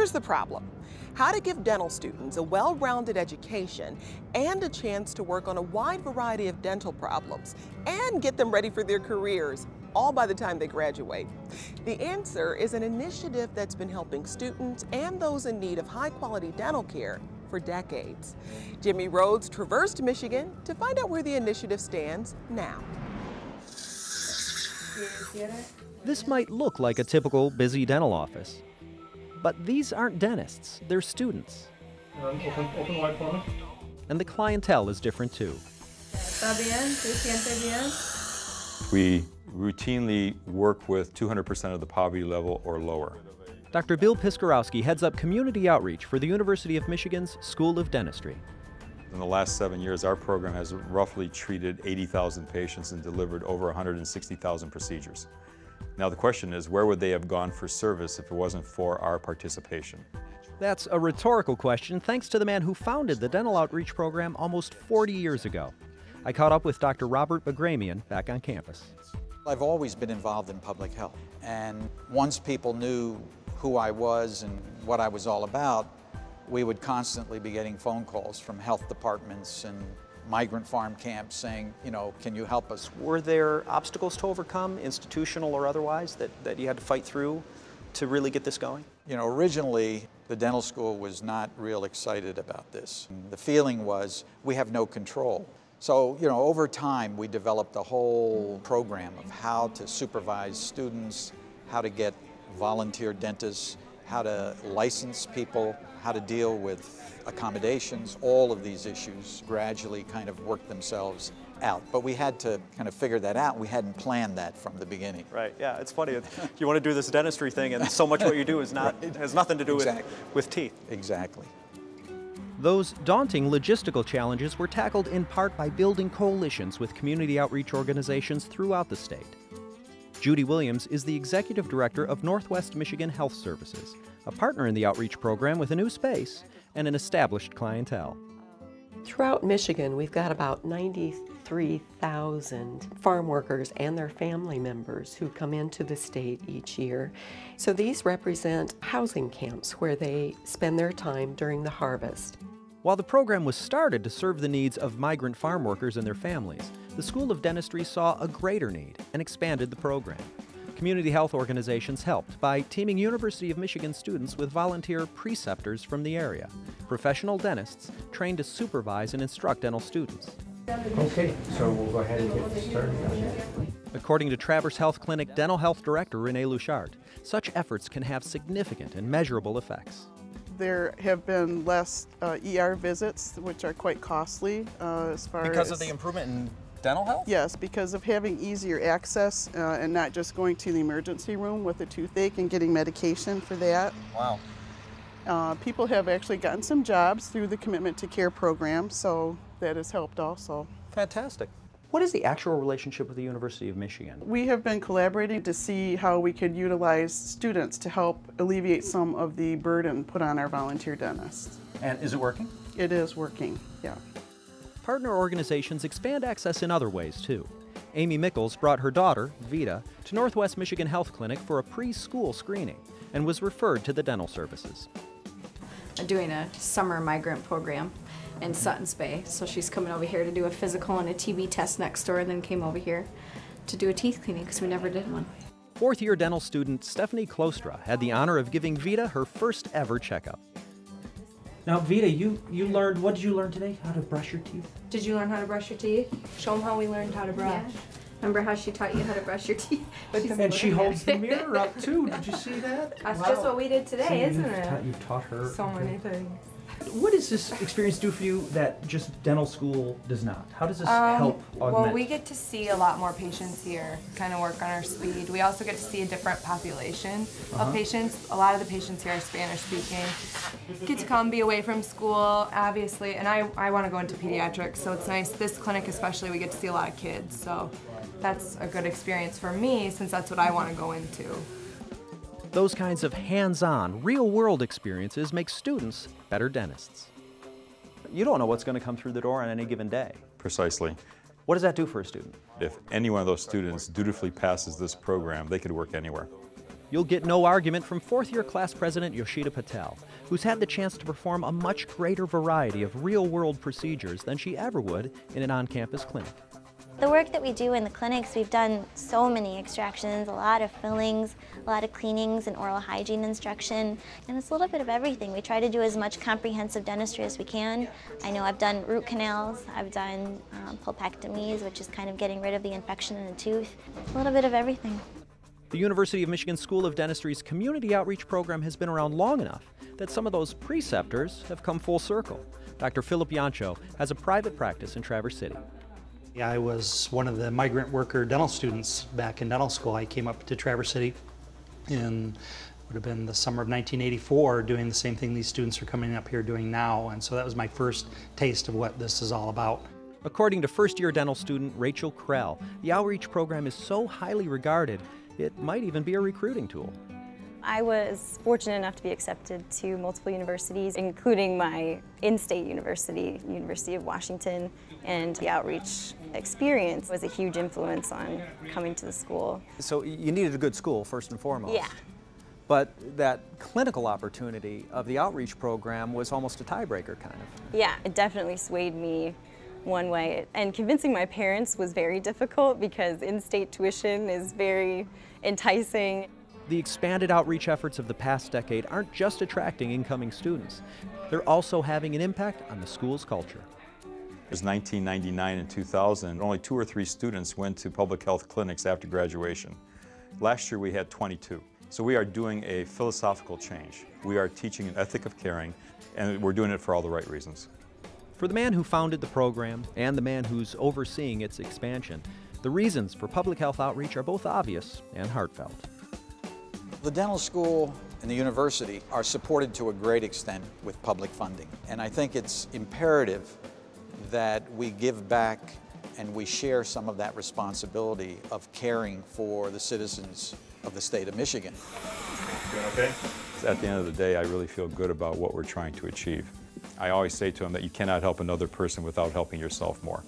Here's the problem: how to give dental students a well-rounded education and a chance to work on a wide variety of dental problems and get them ready for their careers, all by the time they graduate. The answer is an initiative that's been helping students and those in need of high-quality dental care for decades. Jimmy Rhodes traversed Michigan to find out where the initiative stands now. This might look like a typical busy dental office, but these aren't dentists, they're students. Open wide for me. And the clientele is different too. We routinely work with 200% of the poverty level or lower. Dr. Bill Piskorowski heads up community outreach for the University of Michigan's School of Dentistry. In the last 7 years, our program has roughly treated 80,000 patients and delivered over 160,000 procedures. Now the question is, where would they have gone for service if it wasn't for our participation? That's a rhetorical question thanks to the man who founded the dental outreach program almost 40 years ago. I caught up with Dr. Robert Bagramian back on campus. I've always been involved in public health, and once people knew who I was and what I was all about, we would constantly be getting phone calls from health departments and migrant farm camps saying, you know, can you help us? Were there obstacles to overcome, institutional or otherwise, that you had to fight through to really get this going? You know, originally the dental school was not real excited about this. The feeling was we have no control. So, you know, over time we developed a whole program of how to supervise students, how to get volunteer dentists, how to license people, how to deal with accommodations. All of these issues gradually kind of worked themselves out. But we had to kind of figure that out. We hadn't planned that from the beginning. Right, yeah, it's funny. You want to do this dentistry thing and so much what you do is not, right. Has nothing to do with teeth. Exactly. Those daunting logistical challenges were tackled in part by building coalitions with community outreach organizations throughout the state. Judy Williams is the executive director of Northwest Michigan Health Services, a partner in the outreach program with a new space and an established clientele. Throughout Michigan, we've got about 93,000 farm workers and their family members who come into the state each year. So these represent housing camps where they spend their time during the harvest. While the program was started to serve the needs of migrant farm workers and their families, the School of Dentistry saw a greater need and expanded the program. Community health organizations helped by teaming University of Michigan students with volunteer preceptors from the area, professional dentists trained to supervise and instruct dental students. Okay, so we'll go ahead and get started. According to Traverse Health Clinic Dental Health Director Renee Luchard, such efforts can have significant and measurable effects. There have been less ER visits, which are quite costly as far as... Because of the improvement in dental health? Yes, because of having easier access and not just going to the emergency room with a toothache and getting medication for that. Wow. People have actually gotten some jobs through the Commitment to Care program, so that has helped also. Fantastic. What is the actual relationship with the University of Michigan? We have been collaborating to see how we could utilize students to help alleviate some of the burden put on our volunteer dentists. And is it working? It is working, yeah. Partner organizations expand access in other ways, too. Amy Mickles brought her daughter, Vita, to Northwest Michigan Health Clinic for a preschool screening and was referred to the dental services. I'm doing a summer migrant program in Sutton's Bay, so she's coming over here to do a physical and a TB test next door, and then came over here to do a teeth cleaning because we never did one. Fourth-year dental student Stephanie Klostra had the honor of giving Vita her first ever checkup. Now, Vita, you learned, what did you learn today? How to brush your teeth? Did you learn how to brush your teeth? Show them how we learned how to brush. Yeah. Remember how she taught you how to brush your teeth? And she holds the mirror up too. Did you see that? That's just what we did today, isn't it? You've taught her so many things. What does this experience do for you that just dental school does not? How does this help augment? Well, we get to see a lot more patients here, kind of work on our speed. We also get to see a different population of patients. A lot of the patients here are Spanish speaking. Get to come be away from school, obviously, and I want to go into pediatrics, so it's nice. This clinic especially, we get to see a lot of kids, so that's a good experience for me since that's what I want to go into. Those kinds of hands-on, real-world experiences make students better dentists. You don't know what's going to come through the door on any given day. Precisely. What does that do for a student? If any one of those students dutifully passes this program, they could work anywhere. You'll get no argument from fourth-year class president Yoshida Patel, who's had the chance to perform a much greater variety of real-world procedures than she ever would in an on-campus clinic. The work that we do in the clinics, we've done so many extractions, a lot of fillings, a lot of cleanings and oral hygiene instruction, and it's a little bit of everything. We try to do as much comprehensive dentistry as we can. I know I've done root canals, I've done pulpectomies, which is kind of getting rid of the infection in the tooth, a little bit of everything. The University of Michigan School of Dentistry's community outreach program has been around long enough that some of those preceptors have come full circle. Dr. Philip Yancho has a private practice in Traverse City. I was one of the migrant worker dental students back in dental school. I came up to Traverse City in, would have been the summer of 1984, doing the same thing these students are coming up here doing now. And so that was my first taste of what this is all about. According to first-year dental student Rachel Krell, the outreach program is so highly regarded, it might even be a recruiting tool. I was fortunate enough to be accepted to multiple universities, including my in-state university, University of Washington, and the outreach experience was a huge influence on coming to the school. So you needed a good school, first and foremost. Yeah. But that clinical opportunity of the outreach program was almost a tiebreaker, kind of. Yeah, it definitely swayed me one way. And convincing my parents was very difficult because in-state tuition is very enticing. The expanded outreach efforts of the past decade aren't just attracting incoming students. They're also having an impact on the school's culture. It was 1999 and 2000. Only 2 or 3 students went to public health clinics after graduation. Last year we had 22. So we are doing a philosophical change. We are teaching an ethic of caring, and we're doing it for all the right reasons. For the man who founded the program and the man who's overseeing its expansion, the reasons for public health outreach are both obvious and heartfelt. The dental school and the university are supported to a great extent with public funding. And I think it's imperative that we give back and we share some of that responsibility of caring for the citizens of the state of Michigan. Doing okay? At the end of the day, I really feel good about what we're trying to achieve. I always say to them that you cannot help another person without helping yourself more.